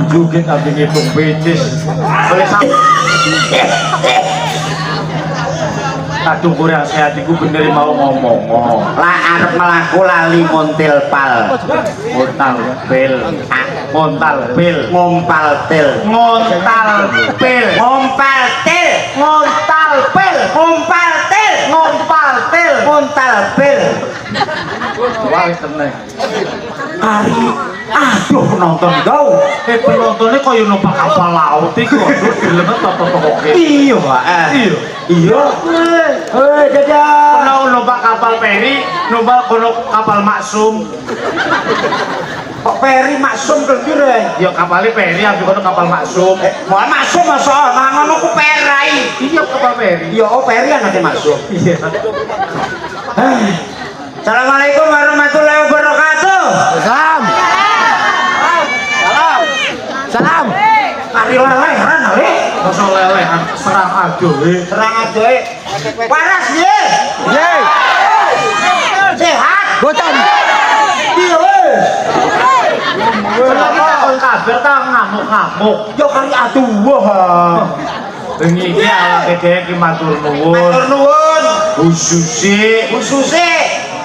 Jugit abdi ngitung becis boleh sampai aduh kurang sehat iku bener mau ngomong lah arep melaku lali montil pal montal pil montal pil ngompal til ngontal pil ngompal til ngontal pil ngompal til ngompal pil ngontal pil wah tenang kari aduh nonton kau penontonnya kaya numpak kapal laut iku aduh filmnya toto-totoke iya pak iya dadah numpak kapal peri numpak kapal maksum kok peri maksum kira ya kapalnya peri abis kono kapal maksum mau maksum masa ngono ku perai iya kapal peri iya oh peri anaknya maksum iya Assalamualaikum warahmatullahi wabarakatuh. Salam. Salam. Salam. Kari lelehan ale. masa lelehan serang adoe Serang adoe. Waras ye. Ye. Sehat. Boten. Iya wis. kenapa kon kabar ta ngamuk-ngamuk Yo kari aduh ha. bengi iki awake dhewe ki matur Matur nuwun nuwun. khususé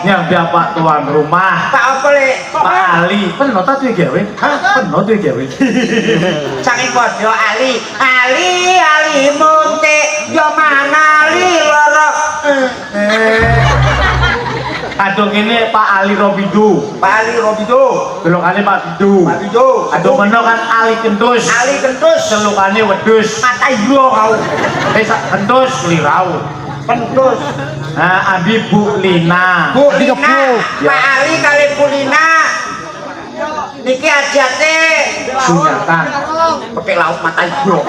nyambi Pak tuan rumah Pak apa le? Pak Ali peno ta duwe gawe peno duwe gawe Saking padha Ali. Ali munte yo manali loro. aduh ini Pak Ali Robidu Pak Ali Robido. belokane Pak Bidu Pak Bido. aduh meno kan Ali Kentus Ali Kentus. celukane wedhus Mata iyo kau. kentus lirau Kentus. nah Abi Bu Lina Bu Lina. Ya. Pak Ali kali Bu Lina. Niki ajate sunyatan pakai laut mata iyo.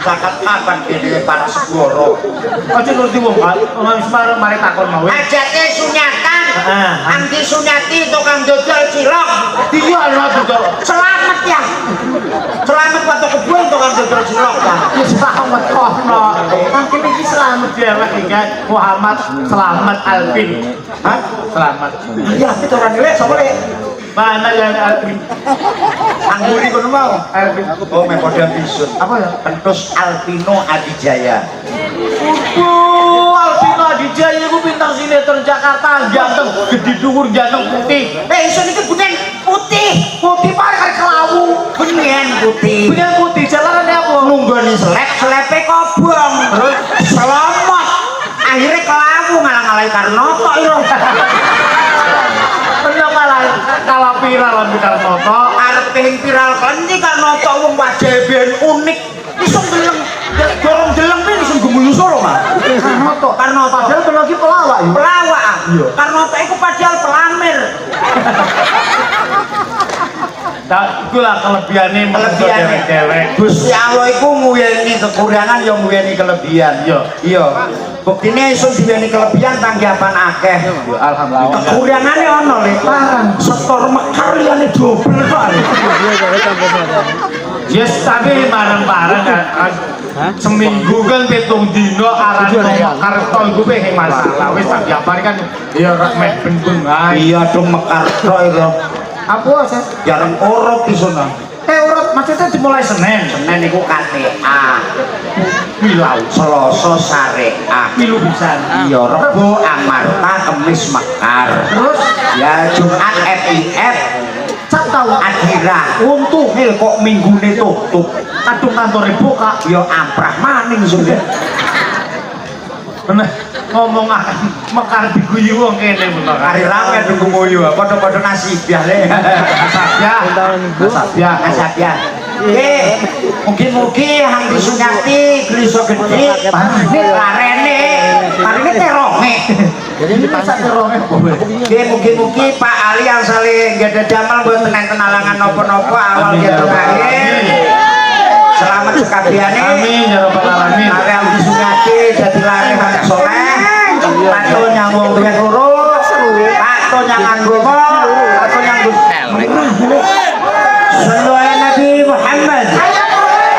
Sakat kapan ini para segoro. aja ngerti wong kan wis mari takon mau Ajate sunyatan. Heeh. Anti sunyati tukang dodol cilok. iya ana betul Selamat ya. Selamat waktu kebun tukang dodol cilok ya. selamat kono mungkin iki selamat dewek iki Muhammad Selamat Alvin Hah? selamat Iya, itu orang nilai sama le. mana yang Alvin Angguri kono mau. Alvin Oh, mepodan bisun. apa ya Pentus Alvino Adijaya. Alvino Adijaya iku bintang sinetron Jakarta ganteng gede dhuwur ganteng putih Isun itu bukan putih. putih paling kali pengen putih. Pengen putih jalanannya apa? Nunggoni selep-selepe kobong. Terus selomot. Akhirnya kelawu ngalang-ngalai Karnoto itu. Bener malah kalau viral lebih Karnoto. Arep pengen viral kendi Karnoto wong wajah ben unik. Iso deleng. Dorong deleng pun iso gumulu solo, Mas. Karnoto. Karnoto. Padahal ben lagi pelawak ya. Pelawak. Iya. Karnoto iku padahal pelamir. Nah, itulah kelebihannya Kelebihannya. cewek. Gusti Allah iku nguweni kekurangan ya nguweni kelebihan. Iya. Buktine iso duweni kelebihan tanggapan akeh. Alhamdulillah. Kekurangane ono le. Setor mekar liyane dobel kok. Yes, tapi bareng-bareng kan. Seminggu kan pitung dino aran mekar tol gue pengen masalah. Wis tak diapari kan ya mek bentung ae. Iya dong mekar tok itu. Apa sih? Jarang orok di sana. Urut maksudnya dimulai Senin. Senin iku KTA. Milau. Selasa syariah. Milu bisa. Iya, Rebo Amarta, Kemis Mekar. Terus Ya Jumat FIF. Sabtu Adira. Untuk hil kok minggune tutup. kadung kantor buka. Ya amprah maning sudah. Bener ngomong akan mekar diguyu wong kene bener. Hari rame tunggu moyo, padha-padha nasibiah le. Nasabiah. Mungkin-mungkin hang disunyati gelis gede. Parene teronge. Jadi ini pasar terongnya Mungkin-mungkin Pak Ali yang saling gede jamal buat tenalangan nopo-nopo awal gitu terakhir. Selamat sekabiane. Amin ya rabbal alamin. Area disunyati jadi lari hak soleh. Pato nyanggung duit urus. Pato nyangan gomol. Pato nyanggung. Sallallahu Nabi Muhammad.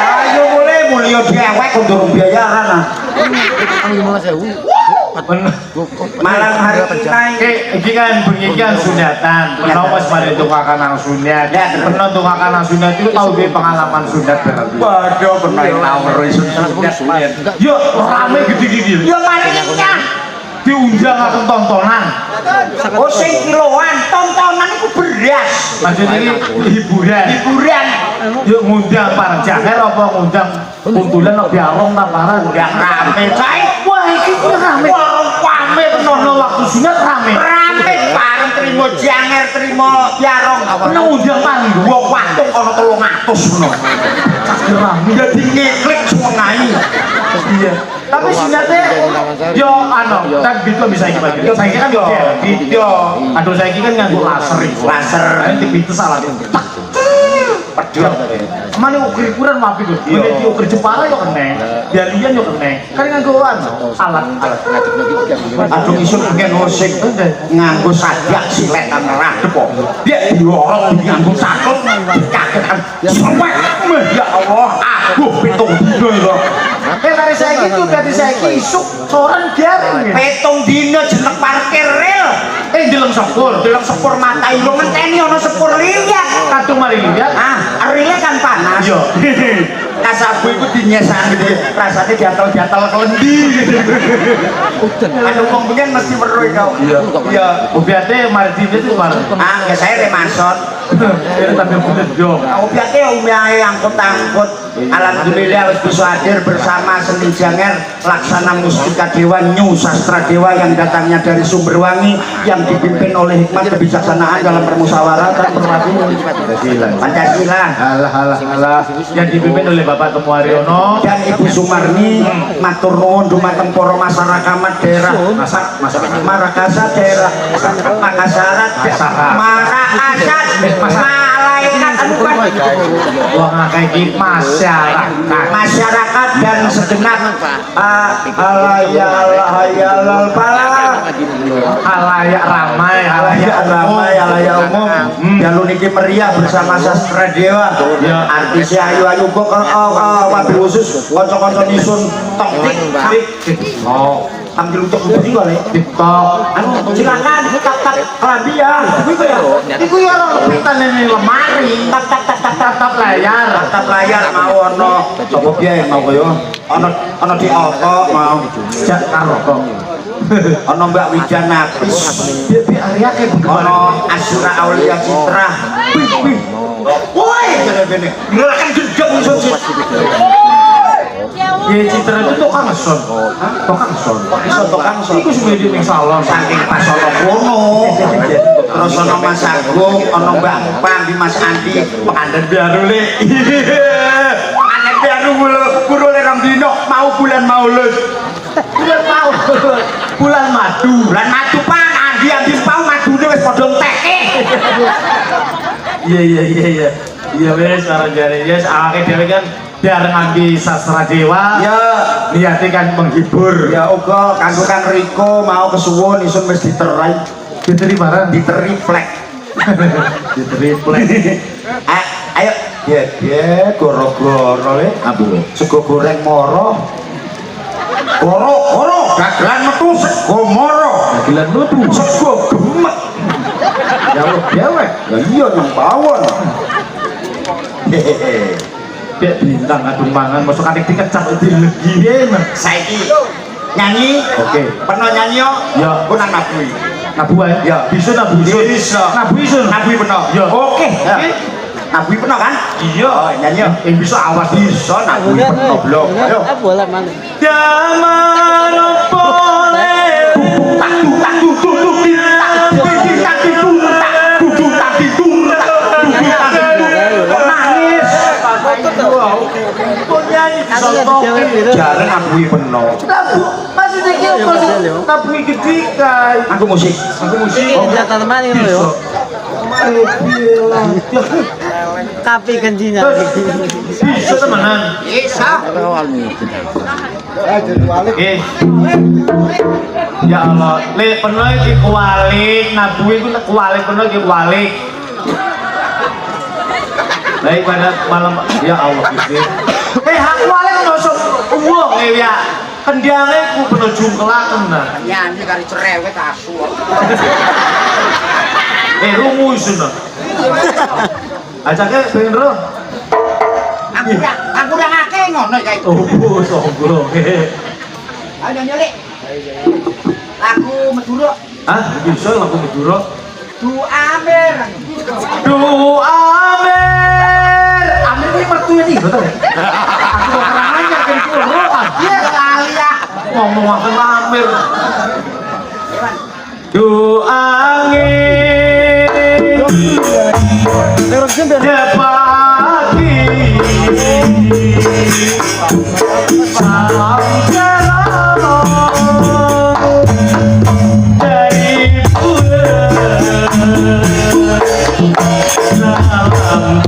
Ayo mulai mulia dewek untuk biayaran. Malam hari ini kan bengi kan sunatan. Pernah pas pada tukakan nang sunat. Pernah tukakan nang sunat itu tahu dia pengalaman sunat berarti. waduh pernah tahu sunat. Yuk rame gede-gede. Yo malingnya. Diunjang atau tontonan. Oh sing kiloan tontonan itu beras. Maksudnya ini hiburan. Yuk ngundang para jaher apa ngundang kuntulan apa biarong tak parah. Udah rame say. Wah ini rame. Rame Penono waktu sunat rame. rame bareng terima janger terima biarong. Pernah ngundang panggung. Gua watuk ana 300 ngono. Rame. Jadi ngeklik suwengai. Iya. Tapi sunatnya yo ano, tak gitu bisa iki Pak. Saya kan video. Aduh saya kan nganggo laser. Nanti pintu salah. Pedot. Mana ukuran wapi tuh? Ini ukur Jepara yo kene. Bialian yo kene. Kan nganggo alat. Aduh isun pengen musik nganggo sajak siletan radep kok. Dia diorok nganggo sakut kagetan. Sampai ya Allah, aku pitung dino itu. Dari saya gitu berarti saya isuk soran garing. Pitung dino jeneng parkir rel. Deleng sepur Mata ilu ngenteni ana sepur liat. kadung mari lihat. Rile kan panas. Yo. Kasabu iku dinyesan gitu. Rasane diatel-diatel kelendi gitu. Anu wong pengen mesti weruh kau. Iya. Obiate mari itu bareng. Ya saya remason. Ini tapi bener yo. Obyeknya umiahe angkut-angkut. Alhamdulillah harus bisa hadir bersama Seni Janger Laksana Mustika Dewa New Sastra Dewa yang datangnya dari Sumberwangi yang dipimpin oleh hikmat kebijaksanaan dalam permusyawaratan Pancasila. Halah. Yang dipimpin oleh Bapak Temu Haryono dan Ibu Sumarni. Matur nuwun dumateng para masyarakat daerah Marakasa daerah Makassar malaikat wah ngakei masyarakat dan segenap halayak ramai umum jalur niki meriah bersama Sastra Dewa artis ayu kok wabil khusus kanca-kanca nisun tok tik tampil untuk juga le TikTok silakan tap kelambi ya iku ya rebutan ini lemari tap layar mau ono sapa piye mau koyo ono di oko mau jak karo kok ono Mbak Wijan Nafis ono Asyura Aulia Citra woi bene. Ngelakan gendeng iso sih. Ya Citra itu tukang son. Tukang son. Iso tukang son. Iku sing di ning salon. Saking pas ana kono. Terus ana Mas Agung, ana Mbak Pang, Mas Andi, pengantin baru le. Pengantin baru guru le rong dino mau bulan Maulud. Bulan madu. Bulan madu Pak, Andi pau madune wis padha enteke. Iya. Iya wes karo jare yes awake dhewe kan biar ngambil sastra dewa. Ya, niate kan menghibur. ya uga kanggo Kang Riko mau kesuwun isun wis diterai. Diteri barang. Diteriflek. Diteriflek. Ayo, ya, goro-goro le. Abu. Sego goreng moro. Goro, dagelan metu sego moro. Dagelan metu Sego gemek. jauh dewek. Ya iya nang pawon. Dek bintang adung mangan masuk atik dikecap dilegi men. Saiki nyanyi. Oke. Peno nyanyi yo. Ya. Ku nang nabui. Nabu ae. Ya. Bisa nabu isun. Bisa. Nabu isun. Nabui peno. Ya. Oke. Ya. Nabui peno kan? Iya. Oh, nyanyi yo. Bisa awas Bisa nabui peno blok. Ayo. Bola mana? Zaman boleh Jarang nabui peno. maksudnya gitu tapi ketika Aku musik. Ini jatah teman ini loh. Kapi kencinya. bisa temenan ya Allah le penuh iki kualik nabu iku kualik penuh iki kualik baik pada malam ya Allah Gusti hak kualik nosok uang ya kendiange ku penuh jungkelaken nah Nyanyi kali cerewet asu. rungu isun ajake pengen ro Aku udah ngake ngono ya itu. oh sombong Ayo nyanyi. Lagu Madura. ah bisa lagu Madura Du Amer. Duh Amer Amer ini mertunya nih betul ya aku mau kerangannya kan kulo Iya kali ya. ngomong aku Amer Duh angin pagi salam dari bulan salam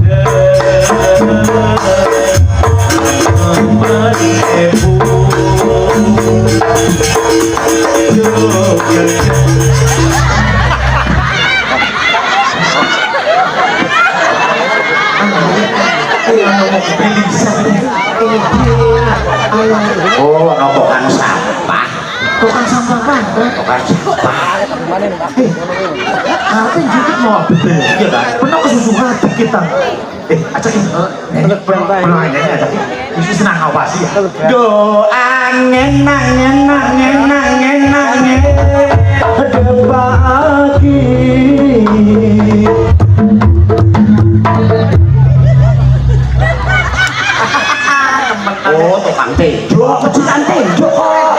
Oh, nopokan sampah. tukang sampah kan Nopokan sampah. ngapain juga mau betul iya kan penuh kesusuhan kita ajakin penuh aja ajakin mesti senang awasi ya Do angin pagi. Oh, tukang tejo, pecintaan tejo kok.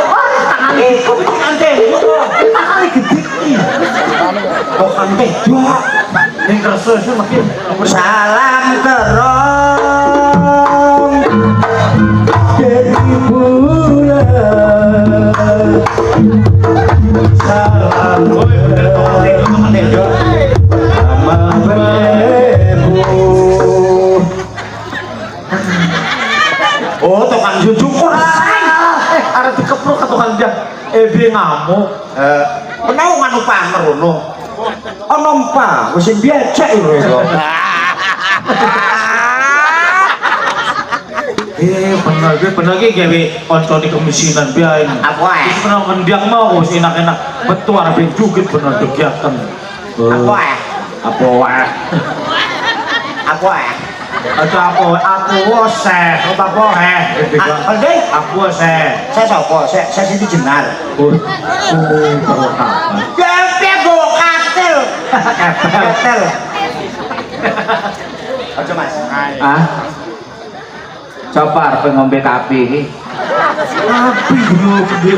Tangannya kok pecintaan tejo. Tangannya gede. Tukang tejo. yang kerasa itu makin Salam kerong dari bulan. Salam tukang tejo sama bebu. Oh, tukang jujung kok. ada dikeprok ke tukang dia dia ngamuk Kenapa nganu pamer ngono? Ono mpa, wis becek lho iku. bener iki gawe koncone kemiskinan biae Apa ae? wis pernah mendiang mau wis enak-enak betul arep jugit bener kegiatan Apa ae? apa wae Apa ae? aja apa aku woseh apa Alde, aku woseh saya sapa? Saya Siti Jenar. Gepe go katil. Katil. Aja Mas. Ah. Coba arep ngombe kapi iki. Api lho gede.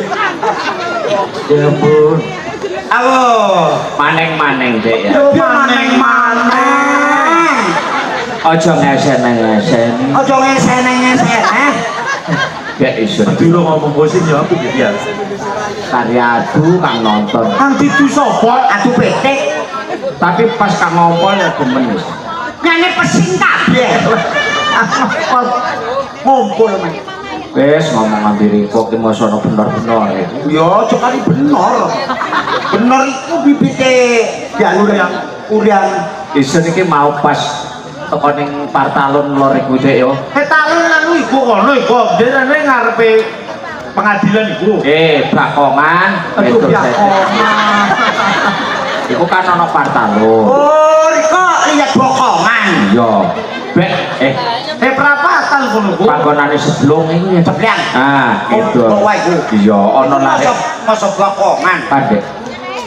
Ya ampun. Awo. Maneng-maneng Dek ya. Yo maneng. Aja ngesen-ngesen. Aja ngesen-ngesen. Gak iso. Aduh lo ngomong bosin ya aku ya. Karya adu kang nonton. Kang Didu sapa? Aduh petik. Tapi pas kang ngompol ya gemen wis. Nyane pesing kabeh. Ngumpul men. Wis ngomong ambiri kok ki mosono bener-bener. Yo aja kali bener. Bener iku bibite jalur yang urang. Isun iki mau pas teko ning Partalun lor iku Dek yo. Talun anu iku kono iku derene ngarepe pengadilan iku. Bakongan. Aduh Itu ya Dek. Iku kan ana Partalun. Oh, riko lihat bokongan. Iya. Bek Perapatan kono iku. panggonane sebelum iku ya. Ceblang. Ah, itu. Oh, wae iku. Iya, ana lare. Masuk bokongan. Pandek.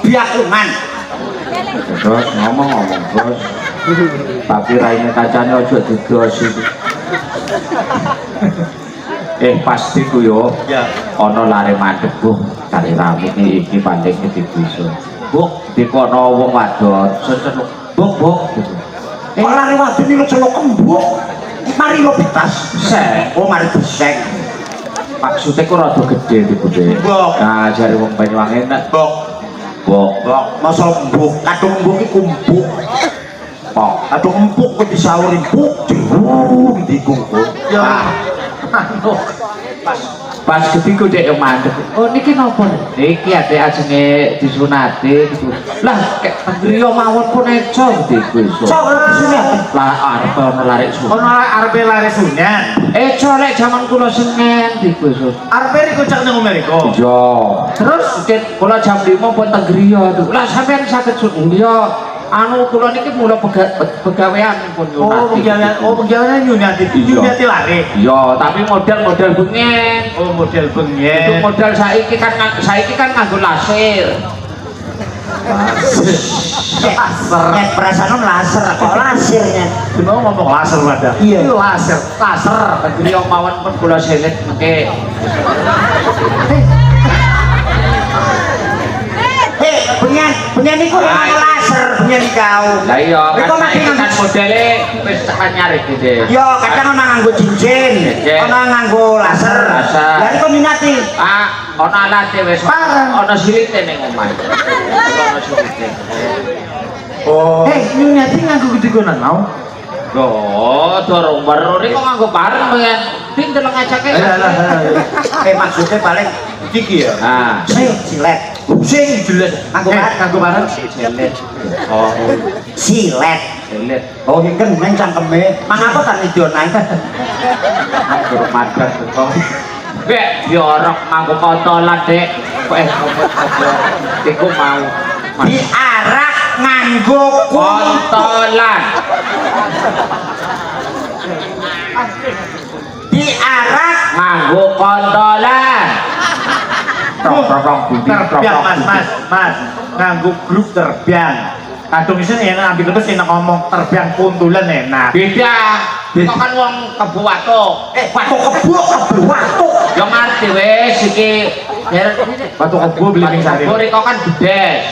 Biakungan. Terus ngomong terus. Tapi raine kacane aja didos iki. Pasti ku yo. Ya. Ana lare mandeg, Bu. Kari rame iki pandeng dibiso. Bu, dikono wong wadon, seceluk. Buk. Gitu. Kok lari wadon iki celok kembuk. Mari lo pitas. Sek. Oh, mari besek. Maksudnya ku rada gede di Bude. Buk. Nah, jare wong Banyuwangi enak. Bok. Buk. Masa mbuk, kadung mbuk iki kumpuk. Pok. Kadung empuk kok disawurin buk, jeruk dikungkung. Ya. Anu. Pas ketiku Dek yang mandek. Oh niki napa? Niki adek ajenge disunati gitu. Lah kek griya mawon pun eco diku iso. Sok disunat. Lah arep ana larik sunat. Kono arepe lare sunat. Eco lek jaman kula sengen diku iso. Arepe riko cak nang Amerika. Iya. Terus ket kula jam 5 pun teng griya tuh. Lah sampean saged sunat. Iya. Anu kula niki mula pegawean pun nyunati. Penggawean nyunati. Nyunati lare. Iya, tapi model bengen. Oh, model Itu bengen. modal saiki kan nganggo laser. Nek perasaan laser kok lasernya. Cuma ngomong laser wadah. Iya. Itu laser. Negeri omawan pun kula selet mengke. Bengen iku ngomong laser, bengen kau. Lah iya, Riko kan mati saiki kan modele wis tekan nyarik gitu. Yo, kadang ana nganggo cincin, Cincin. ana nganggo laser. Laser. Lah iku minati. Ana alate wis ana silite ning omah. Ana silite. Oh. nyunati nganggo gede-gonan mau. Yo, dorong baru niku nganggo bareng pengen. Ting deleng ajake. Maksudnya paling iki ya. Ah, Silet. Sing jelas. Nganggo bareng. silet. Oh, Silet. silet. Oh, iki kan nang cangkeme. Mangapa kan idio naik? Anggur madan beto. Bek diorok nganggo kotolan, Dek. Iku mau Diarak nganggo kotolan. diarak Nganggo kotolan. Terbiang mas. Nganggo grup terbiang. Kadung isin enak ambil terus enak ngomong terbiang puntulan enak. Beda. Kok kan wong Kebo Watuk. Watuk kebo watuk. Yo ngerti wis iki. Batu kebo beli ning sari. Kok riko kan bedes.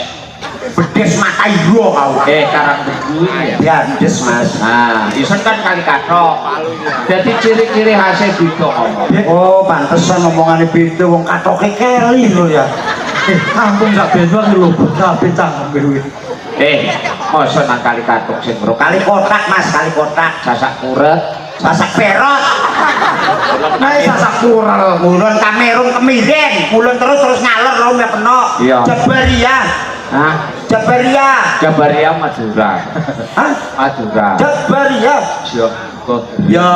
Bedes mata iyo kau. Karang tebu ya. Ya, bedes Mas. Nah, isen kan kali kathok. Jadi ciri-ciri khasnya beda ngomong. Oh, pantesan omongane beda wong katoke keli lho ya. Kampung sak bensuan lho kabeh cangkem kowe. Masa nang kali kathok sing bro. Kali kotak Mas, kali kotak. Sasak kuret, Sasak perot. Nah, sasak kurel. Mulun Kamerun kemiren, mulun terus ngalor lho mek peno. Iya. Jabaria. Hah? Jabaria. Jabaria Madura. Hah? Madura. Jabaria. Joko. Ya.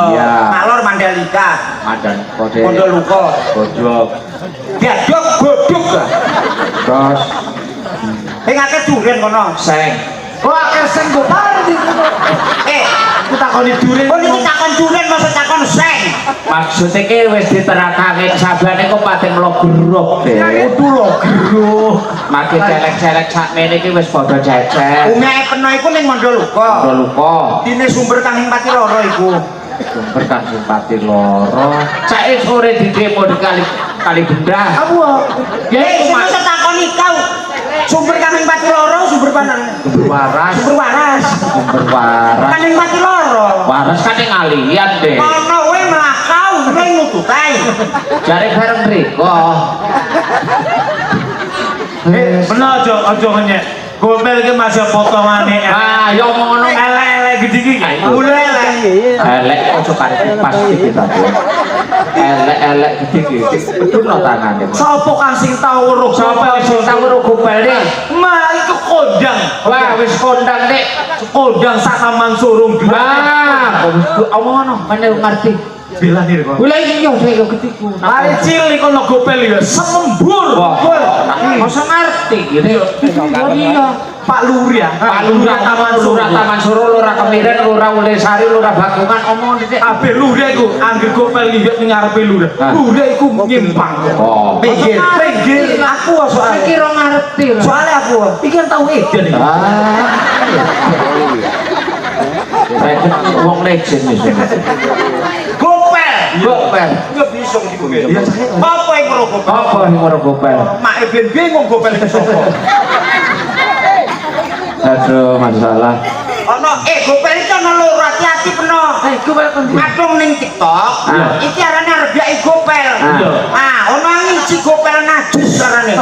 Ngalor Mandalika. Madan Kode. Pondoruko. Bojok. Gadok godok. Terus Ping akeh duren kono. seng. Wah, keseng kok parah di kono. Aku takoni duren. Oh niki takon duren masa takon seng. Maksudnya ki wis diterakake sabane kok pating mlogrok deh. Kudu lho geruk. Makin celek-celek sakmene iki wis padha cecek. Umeke peno iku ning Mondo Luka. Ora lupa. Dine sumber kanging pati loro iku. Sumber kan simpati loro. Saiki sore di demo di kali benda. Apa? Ya Eh, iku sing takoni kau. Sumber kanging pati loro, sumber panan. sumber waras. Sumber waras. Sumber waras. Kanging pati loro. Waras kan yang ngalian deh. Ono we melakau, we ngututai. Jare bareng mriko. Bener aja ngenyek. Gopel iki masih potongane. Ah, yo ngono Elek-elek gede iki. Mulai lah. elek ojo karep pas iki tadi. Elek gede betul no tangane. Sopo kang sing tau weruh Sapa sing tau weruh gopel nih? Ma iku kondang. Wah, wis kondang nek. Kondang sak taman surung Wah, omongono meneh ngerti. Bilani kok. Lha iya saya ketiku. Mari cilik kono gopel ya semembur. Masa ngerti gitu. Iya. Pak Luri ya. Pak Lurah Taman Suro, Lurah Kemiren, Lurah Ulesari, Lurah Bakungan omong dhisik. Abe Luri iku angger gopel liwat ning ngarepe Luri. Luri iku nyimpang. Oh. Pinggir. Pinggir aku soalnya. Iki ora ngerti lho. Soalnya aku. Iki kan tau edan iki. Saya wong legend iki. Gopel. Gopel. Enggak bisa digopel. Apa yang merokok? Apa sing ora gopel? Mak ben bingung gopel iki sapa. Aduh, masalah. Ono gopel iki ono loro hati-hati peno. Gopel kon. Kadung ning TikTok, iki arane arep diaki gopel. Ah, ono ngisi gopel najis arane.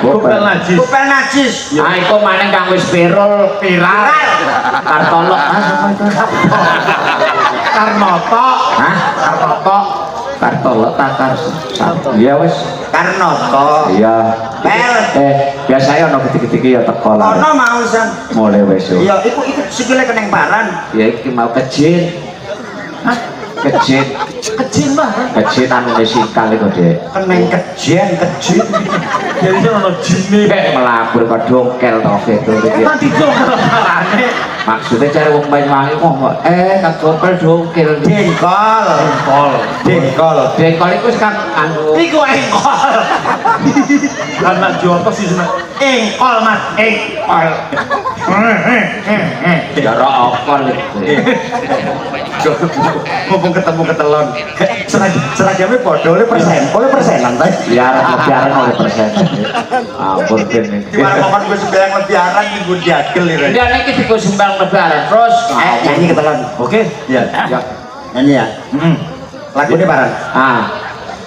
Gopel najis. Gopel najis. Ah, iku maneng kang wis viral. Kartolok. Karnoto. Hah? Karnoto. Kartolok takar. Iya wis. Karnoto. Iya. Pel. Biasanya ono gede-gede ya teko lah. Ono mau san. Mulai wis. Iya, iku sikile keneng paran. Ya iki mau kecil. Hah? Kecil. Kecil banget. Kecil anu sikal iku, Dek. Keneng kejen. Jadi ono jine. Kayak melabur kok dongkel to itu iki. Nanti dong parane. Maksudnya cari wong Banyuwangi ngomong, kang gopel dongkel. Dengkol. Dengkol. Dengkol iku wis kan anu. Iku engkol. Anak Joto sih seneng. Engkol Mas, engkol. Ya ora okol iku. Mumpung ketemu ketelon. Seragamnya padha oleh persenan ta. Biaran oleh persen. Ampun kene. Di mana kokon gue sembayang lebiaran minggu diagel ya. Dia nek iki digo sembang lebaran terus Nyanyi ketelon. Oke? Iya. Nyanyi ya. Lagu ini paran.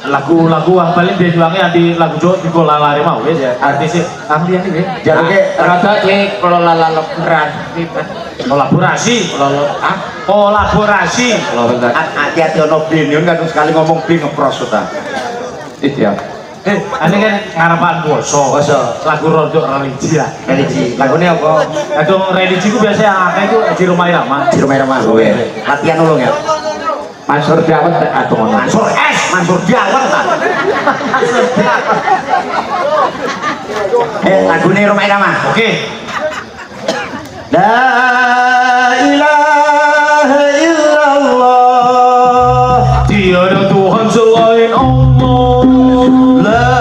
Lagu-lagu paling dia juangnya di lagu Jawa di lari mau wes ya. Artis ahli ini wes. Jaluke rada iki kelola lebaran. Kolaborasi. Kolaborasi. hati-hati ono binion kan sekali ngomong bin ngepros ta. Iya. Ini kan ngarepan poso. Lagu rodok religi lah. Religi. Lagune apa? Aduh religi ku biasa akeh itu di rumah irama. Di rumah Irama. Latihan ulung ya. Mansur Dawet atau ngono. Mansur Dawet ta. Lagune rumah Irama. Oke. La ilaha illallah. Tiada Tuhan selain Allah. La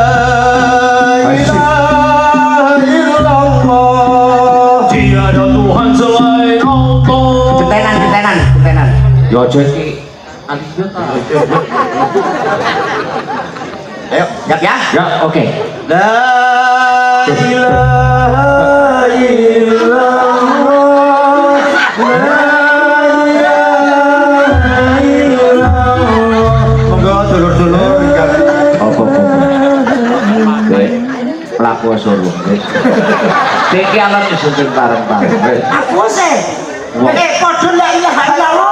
ilaha illallah. Tiada Tuhan selain Allah. Gentenan. Yo aja iki anjir ta. Ayo, siap ya. Ya, oke. La ilaha illallah. La ilaha illallah. Monggo dulur-dulur Apa. Oke. Pelaku suruh. Iki alam disebut bareng-bareng. aku sih. Padha la ilaha illallah.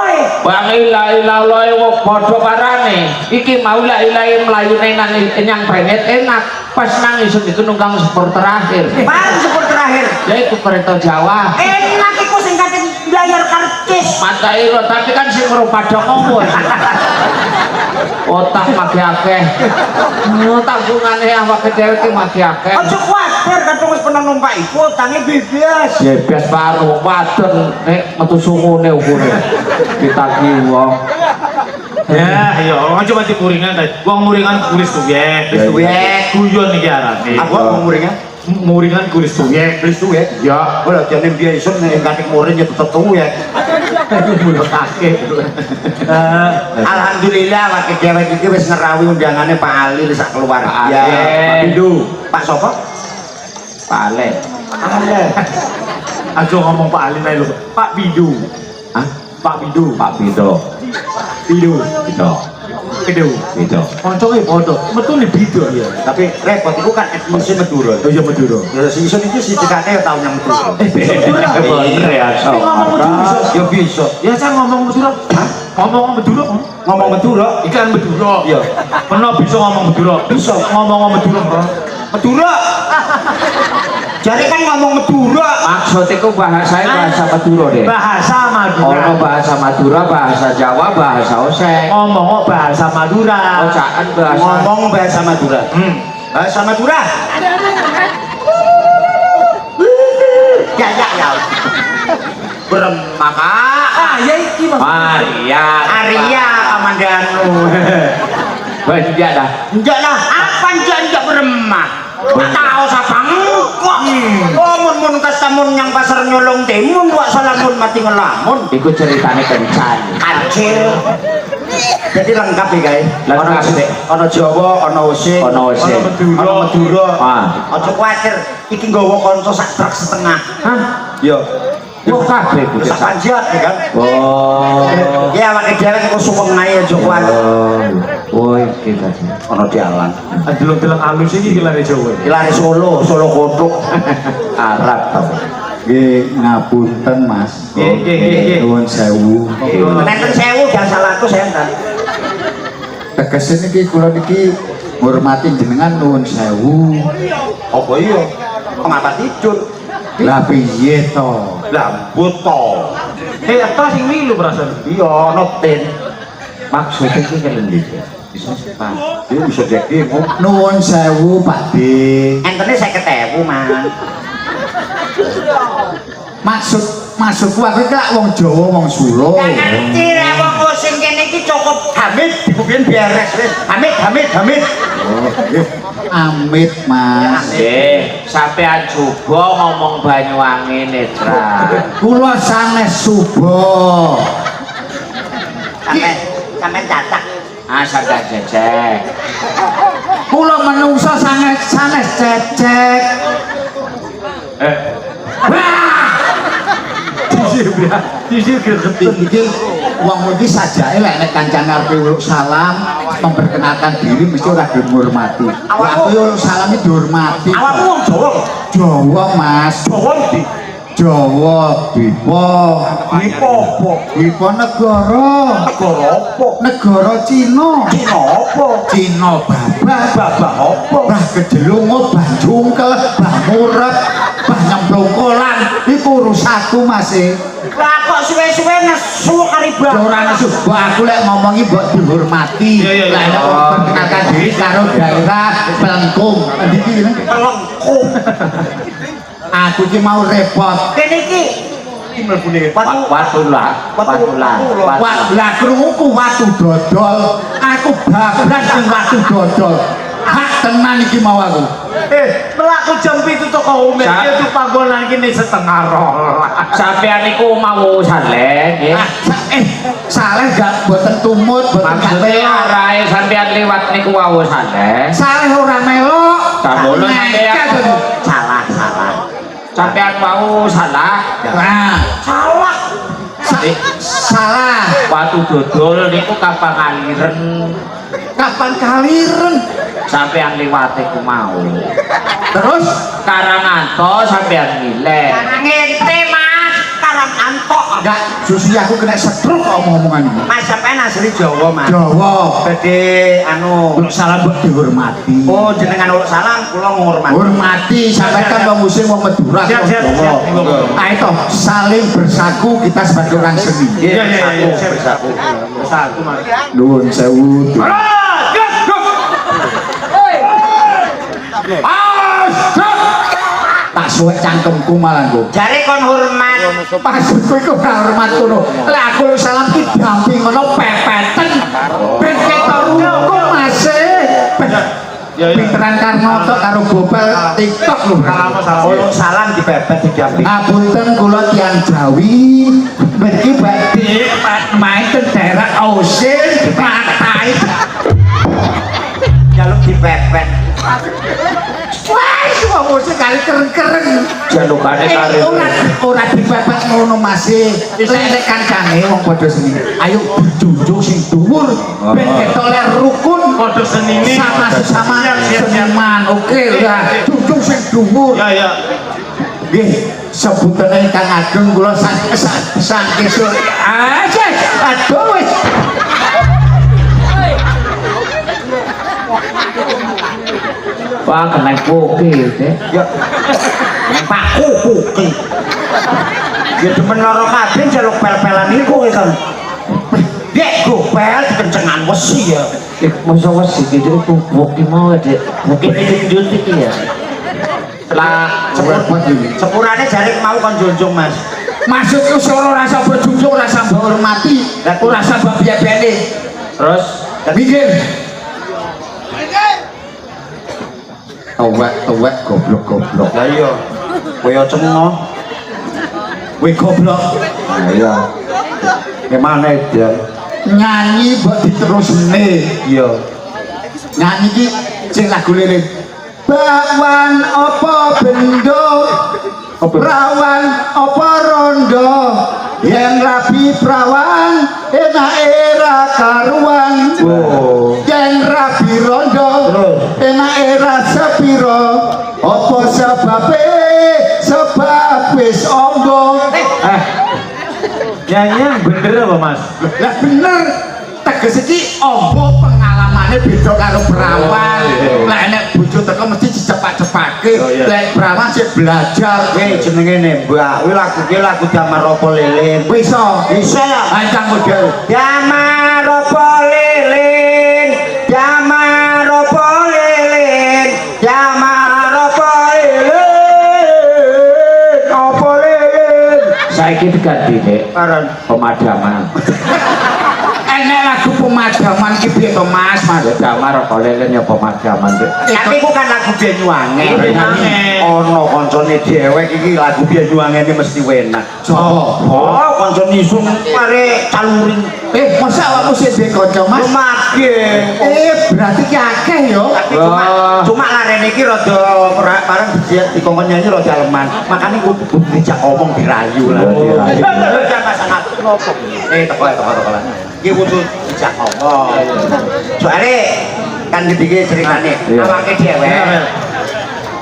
Bang la ilaha wong padha parane. Iki mau la ilaha mlayune nang nyang banget enak. Pas nang iso ditununggang sepur terakhir. Bareng sepur terakhir. Ya itu kereta Jawa. Enak iku sing katen layar karcis. Mata iro tapi kan sing ora padha ngomong. Otak maki akeh. Tanggungane awak dhewe ki maki akeh. Aja kuat. sabar kadung wis pernah numpak iku utange bebas. Bebas karo wadon nek metu sungune ukure. Ditagi wong. Ya, ayo, aja mati muringan ta. Wong muringan kulis tuyek. Tuyek. Guyon iki arane. Apa muringan? Muringan kulis tuyek. Kulis tuyek. Ya, Ora jane biyen iso nek katik muring ya tetep tuyek. mulut akeh. Alhamdulillah wakil dewek iki wis ngerawi undangane Pak Ali sak keluarga. Ale. Pindu. Pak sapa? Pale. Ale. Aja ngomong Pak Ali ae lho. Pak Bidu. Hah? Pak Bidu. Pak Bido. Bidu. Bido. Bidu. Bido. Koncoke padha. Metune Bidu ya. Tapi repot iku kan etnise Madura. Oh iya Madura. Ya si iso iki si dekane tau nyang Madura. Bener ya, so. Ngomong Madura bisa. Ya bisa. Ya saya ngomong Madura. Hah? Ngomong Madura. Ngomong Madura. Ikan Madura. Iya. Pernah bisa ngomong Madura. Bisa. Ngomong Madura. Madura. Jadi kan ngomong Madura. Maksudnya ku bahasa Madura deh. Bahasa Madura. Ono bahasa Madura, bahasa Jawa, bahasa Oseng. Ngomong bahasa Madura. Ocakan bahasa. Ngomong bahasa Madura. Bahasa Madura. Ya ya ya. Beremaka. Ah, ya iki Mas. Maria. Arya Kamandanu. Banyak dah. Enggak lah, apa enggak beremah? Tahu sapang kok. Oh mun kasamun yang pasar nyolong timun wak salamun mati ngelamun. Iku ceritane kencan. Kancil. Jadi lengkap ya guys. Lengkap. Ono Jawa, ono Osing, Ono Osing. ono Madura. Ah. Ojo kuwatir, iki nggawa kanca sak truk setengah. Hah? Yo. Yo kabeh ku. Sak panjat ya kan. Oh. Ya awake dhewe kok suweng ae aja kuwatir. Oh, iki tadi. Ono dialang. Delok-delok alus iki gelare Jawa. Ilare Solo, Solo kotuk. Arab tau. Nggih ngapunten Mas. Nggih. Nuwun sewu. Nenten 1000 gangsal aku senten. Tegese niki kula niki ngurmati jenengan nuwun sewu. Apa iya? Mengapa tidur? Lah piye to? Lah buto. Eta sing milu perasaan. Iya, ono tin. Maksudnya iki kelendi. Bisa cepat. Dia bisa jadi Nuwun sewu Pak D. entene 50.000, Man. Maksudku aku iki lak wong Jawa wong Solo. Gak ngerti rek wong sing kene iki cukup Hamid dibukin beres wis. Hamid. Oh, nggih. Amit Mas. Nggih, sampean juga ngomong Banyuwangi Netra. Kula sanes subuh. Sampe catak. Ah, sampean jejek. Kula menungso sanes cecek. Jujur gregetan. Iki wong iki sajake lek nek kancane arepe uluk salam memperkenalkan diri mesti ora dihormati. Aku yo salami dihormati. Awakmu wong Jawa. Jawa Mas. Jawa ndi? Jawa Dipo. Dipo apa? Dipo negara. Negara apa? Negara Cina. Cina apa? Cina babah. Babah apa? Bah kejelungut, bah jungkel, bah murep, bah nyemplungkolan. Iku urusanku Mas. Lah kok suwe-suwe nesu kari Ora nesu, mbok aku lek ngomongi mbok dihormati. Iya. Lah nek perkenalkan diri karo daerah Pelengkung. Endi iki jeneng? Pelengkung. Aku iki mau repot. Kene iki mlebune Watula. Wah, lah krunguku watu dodol. Aku bablas ning watu dodol. Hak tenan iki mau aku. Melaku jam 7 toko umet itu panggonan kini setengah roh. Sampean niku mau saleh nggih. Saleh gak boten tumut, boten Maksudnya melok. arahe sampean liwat niku wau saleh. Saleh ora melok. Sabono sampean. salah. Sampean mau salah. Nah, Salah. salah. Watu dodol niku kapan aliren Kapan kaliren? sampean liwat iku mau. Terus Karanganto sampean ngilek. Ngente Mas, karang antok. enggak susi aku kena setruk kok omongan ini. Mas sampean asli Jawa, Mas. Jawa. Gede anu. Uluk salam buat dihormati. Oh, jenengan uluk salam kula ngurmati. Hormati sampai kan wong musim wong Madura. Siap. Ayo toh saling bersaku kita sebagai orang seni. Iya. Bersaku. Satu Mas. Nuwun sewu. tak suwek cangkemku malah nggo. Jare kon hormat. Maksudku iku ora hormat ngono. Lek aku salam ki dampi ngono pepeten. Ben ketok rukun Mas. Pinteran Karnoto karo Gopal TikTok lho. Salam dipepet digampi. Apunten kula tiyang Jawi mriki badhe main ten daerah Ausin Matai. Jaluk dipepet. Wah, semua musik kali keren-keren. Jalukane kare. Ora dipepet ngono Mas. Lek kancane wong padha seni. Ayo dijunjung sing dhuwur ben ketok lek rukun Padha senine. sama sesama seniman. Oke lah, junjung sing dhuwur. Ya ya. Nggih, sebutane Kang Ageng kula saking sur. Aja, aduh wis. Wah, kena koke deh. Ya. Pakku kuki. Ya demen loro kabeh jaluk pel-pelan niku kan. Dek Gopal dikencengan wesi ya. Masa wes gitu itu boki mau deh. Boki itu iki ya. Lah sepurane jare mau kon junjung Mas. Maksudku soro rasa berjunjung rasa menghormati, ora rasa biye-biyene. Terus Minggir. Tuwek goblok. Lah iya. Kowe aja ngono. Kowe goblok. Lah iya. Gimana dia? Nyanyi mbok diterusne. Iya. Nyanyi iki sing lagu lirik. Bakwan apa bendo? Prawan apa rondo? Yen rabi prawan enak era karuan. Yen rabi rondo enak era sepiro? Apa sebabe? Sebab wis ombo. Nyanyian bener apa Mas? Lah bener. Teges iki ombo pengalamane beda karo perawan. Lah nek bojo teko mesti dicepak-cepake. Lek perawan sik belajar. Jenenge nembak. Kuwi lagu Damar apa Lilin. Bisa ya. ancang model. Damar apa Lilin. Damar apa Lilin. Damar apa Lilin. Apa Lilin. saiki diganti dek pemadaman. Enek lagu pemadaman ki piye to Mas? Damar apa lelen ya pemadaman dek. Tapi ku kan lagu Banyuwangen. Ono koncone dhewek iki lagu Banyuwangen mesti enak. Sopo? Oh, konco nisun mare caluring. Masa awakmu sik duwe kanca Mas? Lumagen. Berarti ki akeh yo. Tapi cuma larene iki rada bareng dikongkon nyanyi rada aleman. Makane kudu dijak omong dirayu lah. Jangan sangat nopo. Teko lah. Iki kudu dijak omong. Soale kan gedhe ceritane awake dhewe.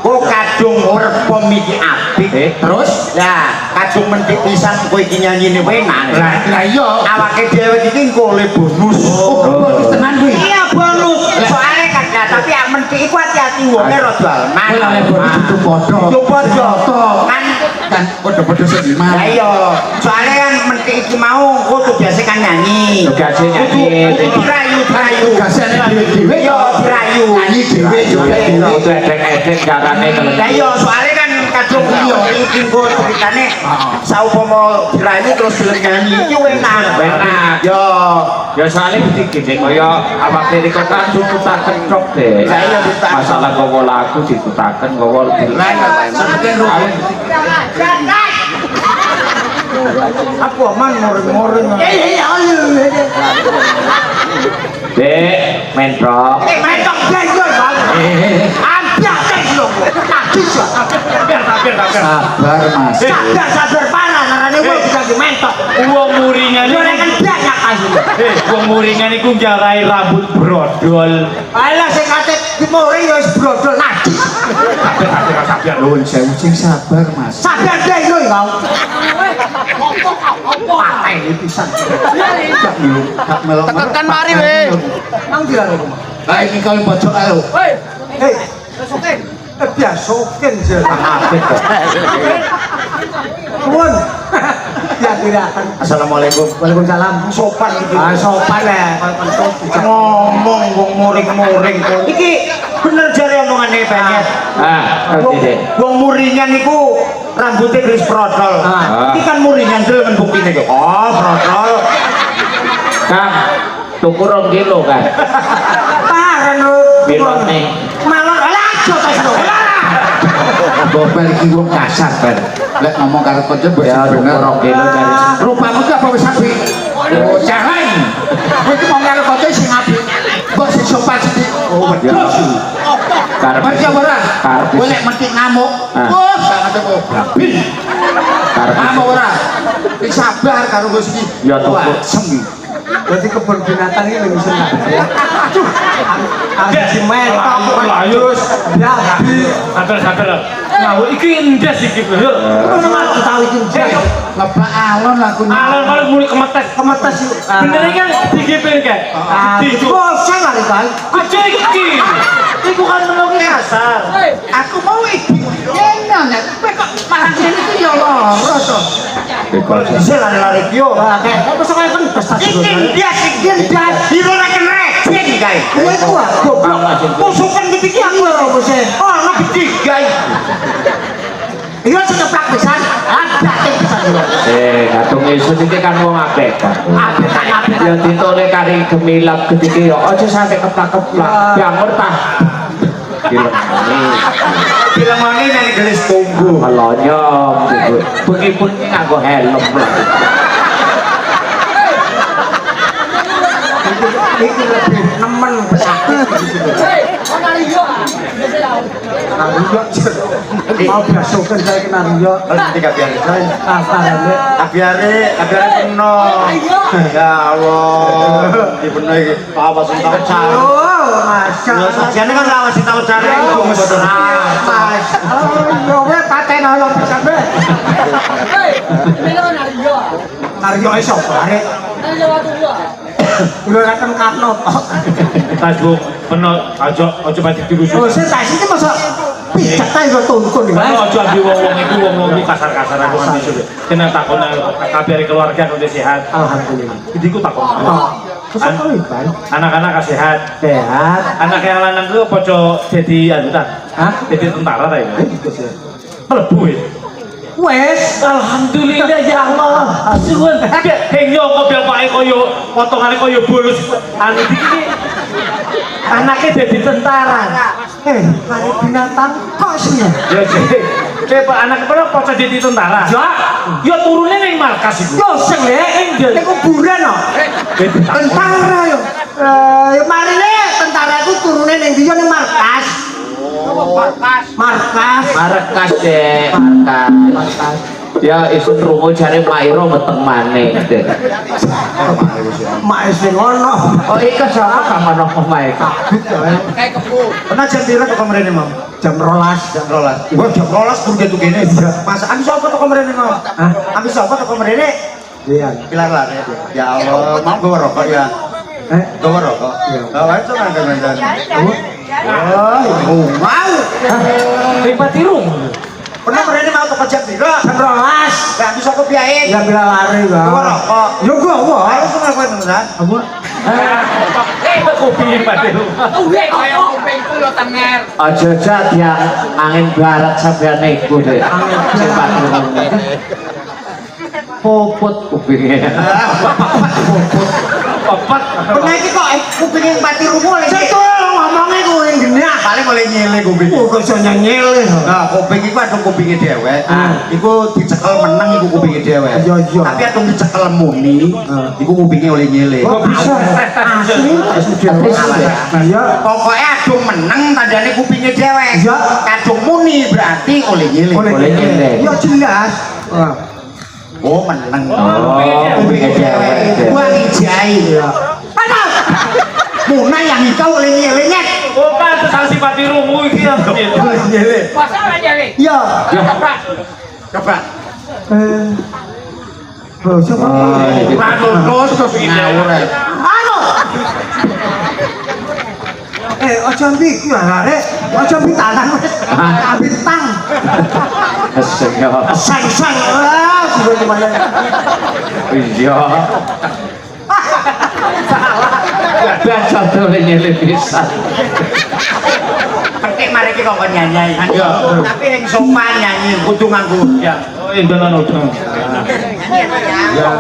Kok kadung urip iki apik. Terus Lah, kadung mentik pisan kowe iki nyanyine enak. lah iya Awake dhewe iki ngoleh bonus. bonus tenan kuwi. Iya bonus. Soale kagak tapi ak mentik iku ati-ati wonge rada alman. Lah lek bonus itu padha. Itu padha. Kan padha-padha seniman. Lah iya, soale kan mentik iki mau kudu biasa kan nyanyi. Tugase nyanyi. Dirayu. Gasane dhewe-dhewe Yo dirayu. nyanyi dhewe juga dhewe. Itu edek-edek carane kalau Lah iya, soale kan kadung iya iki nggo ceritane saupama dirayu terus gelem nyanyi iki enak. enak. Yo. Ya soalnya begini deh, kaya awak diri kota diputaken tok deh. Lah iya diputaken. Masalah gawa lagu diputaken gawa Aku aman moring-moring. Dek, mentrok. Metok blenjo, Bang. Ambiak tek lho. Habis ya. Sabar Mas. Sabar parah narane wong bisa dimentok. Wong muringan Yo nek kan banyak ayu. wong muringan iku nggarai rambut brodol. Alah sing kate dimuring ya wis brodol najis. Nuwun sewu sing sabar Mas. Sabar deh lho kau. Pakai pisan. Tak melok. Tekan mari we. Nang dia lho. Ah iki kalau pojok ae lho. Hei, soken. Biasoken je apik kok. Nuwun. Kira-kirakan. Assalamualaikum. Waalaikumsalam. Sopan iki. Ah sopan ya. Ngomong wong muring-muring. Iki bener jare omongan muringane banget. Ngerti deh. Wong muringan iku rambutnya gelis protol. Iki kan muringan dhewe men buktine kok. Oh, protol. Kang, tuku 2 kilo kan. Parah lho. Bilone. Malah aja ta lho. Bobel iki wong kasar ben. Lek ngomong karo kanca Ya, bener. tuku 2 kilo dari Rupamu ki apa wis apik? Bocah lain. Kowe iki ngomong karo kanca sing apik. Mbok sing sopan sithik. Oh, Ya. Karep Mati ora? Karep. Kowe lek mati ngamuk. Ah. Wah, banget kok. karep Ngamuk ora? Wis sabar karo kowe iki. Ya, tuku. Wah, sem. Berarti kebun binatang ini lebih senang. Aduh, harus dimain. Layus. Ya, Sabar. Ngawur iki ndas iki lho. mana mau tahu itu jadi. Ngebak alon aku. Alon kalau mulai kemetes. Kemetes yuk. Bener kan digepir kan? Dicu. Bosan kali kan. Kucu iki. Iku kan menungi kasar. Aku mau ibu. Enak nek kowe kok malah ngene iki ya lara to. Bisa lari-lari yo. Kayak apa sih kan prestasi Ikin dia hero ra kena cek gae. Gue itu ah, goblok. Musukan gitu aku lho bos. Oh, nak ketiga. Iya sudah praktisan, ada yang bisa dulu. ngatung isu iki kan wong apik kan. Apik. Ya ditole kari gemilap ketiki ya aja sampe keplak-keplak. Bangun tah. Film mana yang gelis tunggu. Melonyom gitu. Bengi-pun nganggo helm lah. Ini lebih nemen sakit. Mau basukan saya kena rio. Tiga biar saya. Apa Biare penuh. Ya Allah. Di penuh iki apa sing tak cari. Oh, masya Ya sajane kan lawas sing tak cari iku mboten. Mas, oh, we paten alo bisa be. Nario iso bare. Udah datang Karno. Facebook penuh aja pati dirusuh. Oh, saya tak sih masa pijat ta iso tungkun iki. Kalau aja ambil wong-wong itu wong-wong itu kasar-kasaran wong itu. Kena takon kabeh keluarga udah sehat. Alhamdulillah. Jadi ku takon. Terus apa Iban? Anak-anak sehat. Sehat. Anak yang lanang ku poco jadi anu ta? Hah? Jadi tentara ta itu. Mlebu ya. Wes, Alhamdulillah ya Allah. Suwun. Hengyo kok bel pake koyo potongane koyo bolus. Anu iki anaknya jadi tentara. kari binatang kok sih ya? Ya sih. Pak anak kepala kok jadi tentara? Ya turunnya ning markas itu. Yo sing le, ning kuburan no. Tentara yo. Ya marine tentara ku turune ning ndi yo ning markas. Markas. Markas deh, markas. Ya isun rungu jare Mairo meteng maneh. Mak sing ngono. Oh iki sapa kang ono omahe? Pernah jam pira kok mrene, Mam? Jam 12. Jam 12. Wah, jam 12 pun gitu gini. Mas, ambis apa kok mrene, Mam? Hah? Ambis apa kok mrene? Iya. Pilar lah ya. Ya Allah, Mam gue rokok ya. Gue rokok. Bawa itu kan kan. Oh, mau. Ripati rum. Pernah mrene mau toko jam pira? Jam 12. Gak bisa aku biayain. Ya bila lari Gue gua. rokok. Yo gua. Ayo semua gue temenan. Apa? Kopi pati rum. Aja ya angin barat sampean iku deh. Cepat popot kupingnya. Papat. Pernah iki kok kupingin pati rumo lagi. Betul ngomongnya ku yang gini. Paling oleh nyele kuping. Oh, kok iso nyele. Nah, kuping iku adung kupinge dhewek. Iku dicekel meneng iku kupinge dhewek. Iya, iya. Tapi adung dicekel muni, iku kupinge oleh nyele. Kok bisa? Asli. Iya. Pokoknya adung meneng tandane kupinge dhewek. Iya. Kadung muni berarti oleh nyele. Oleh nyele. Ya jelas. Oh, meneng. Oh, Kupinge dhewek. Gua ngijai. Aduh. Muna yang ikau oleh nyele. Oh, pantes sang sipati rungu iki ya. Nyele. Iya. Coba. Oh, siapa? Terus iki ngawur. Anu. Ojo mbiki ya, Rek. Ojo bitalan wis. Bintang. Aseng yo. Sang-sang. Sudah gimana? Iya. Salah. Dan satu nyele pisan. petik mari ki kok nyanyi. Iya. Tapi yang sopan nyanyi kudu nganggo Ya, oh indolan udang. Ya.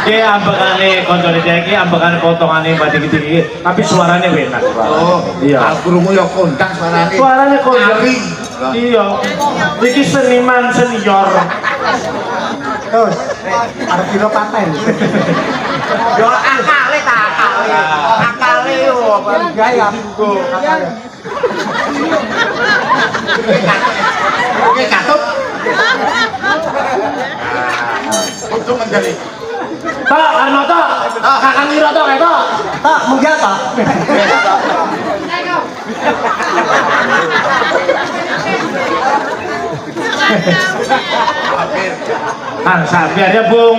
Ki ambekane koncone iki ambekane potongane pati iki, tapi suaranya enak. Oh, Iya. krungu ya kondang suarane. Suaranya kondang. Ari. Iya. Iki seniman senior. Terus arep kira paten. yo akale ta akale. Akale yo Gaya minggu katanya. Oke, katut. Untuk menjadi Tok, Arno tok. Kakang Wiro tok, tok. Tak munggah tak? Hang Sabiar ya, Bung.